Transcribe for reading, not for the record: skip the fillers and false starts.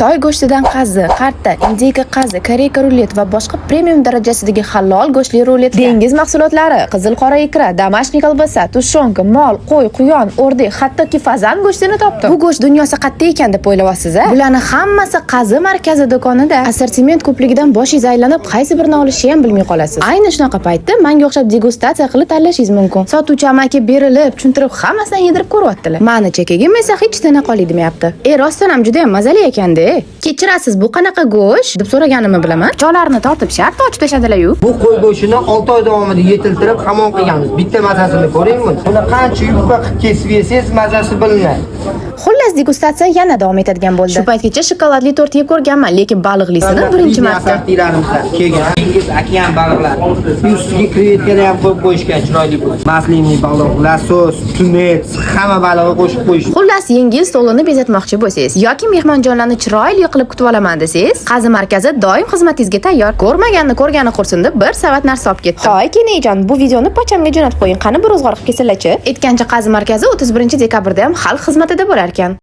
Toy go'shtidan qazi, qarta, indika qazi, koreyka rulet va boshqa premium darajasidagi halol go'shtli ruletlar, dengiz mahsulotlari, qizil qora ikra, damashniy kolbasa, tushonka, mol, qo'y, quyon, o'rdak, hattoki fazan go'shtini topdim. Bu go'sht dunyosi qayerda ekan deb o'ylayapsiz-a? Bularning hammasi qazi markazi do'konida. Assortiment ko'pligidan boshingiz aylanib, qaysi birini olishni ham bilmay qolasiz. Ayni shunaqa paytda menga o'xshab degustatsiya qilib tanlashingiz mumkin. Sotuvchi amaki berilib, tushuntirib, hammasidan yedirib ko'ryaptilar. Mani chekagim esa hech tana qolay demayapti. Rostdan ham juda ham mazali ekan-da. Kechirasiz, bu qanaqa go'sht deb so'raganimni bilaman. Cho'larni tortib shart ochib tashadilar-yu. Bu qo'y go'shtini 6 oy davomida yetiltirib hamon qilganmiz. Bitta mazasini ko'ringmi? Buni qancha yupqa qilib kesib yesangiz mazasi bilinadi. Xullas, degustatsiya yana davom etadigan bo'ldi. Shu paytgacha shokoladli tort yeb ko'rganman, lekin baliqlisini birinchi marta. Kelgan dengiz, okean baliqlari. Ustiga krevetkani ham qo'yib qo'yishgan chiroyli bo'ldi. Maslinli baliq, lasos, tunet, hamma balig'i qo'shib qo'yish. Xullas, yengil stolini bezatmoqchi bo'lsangiz yoki mehmonjonlarni chiroyli qilib kutib olaman desangiz, Qazi markazi doim xizmatingizga tayyor. Ko'rmaganni ko'rgani qursin deb bir savat narsa olib ketdim. Hoy, kenajon, bu videoni pochamga jo'natib qo'ying. Qani bir o'zg'orib kelsalar-chi? Aytgancha Qazi markazi 31 dekabrda ham xalq xizmatida bo'lar ekan.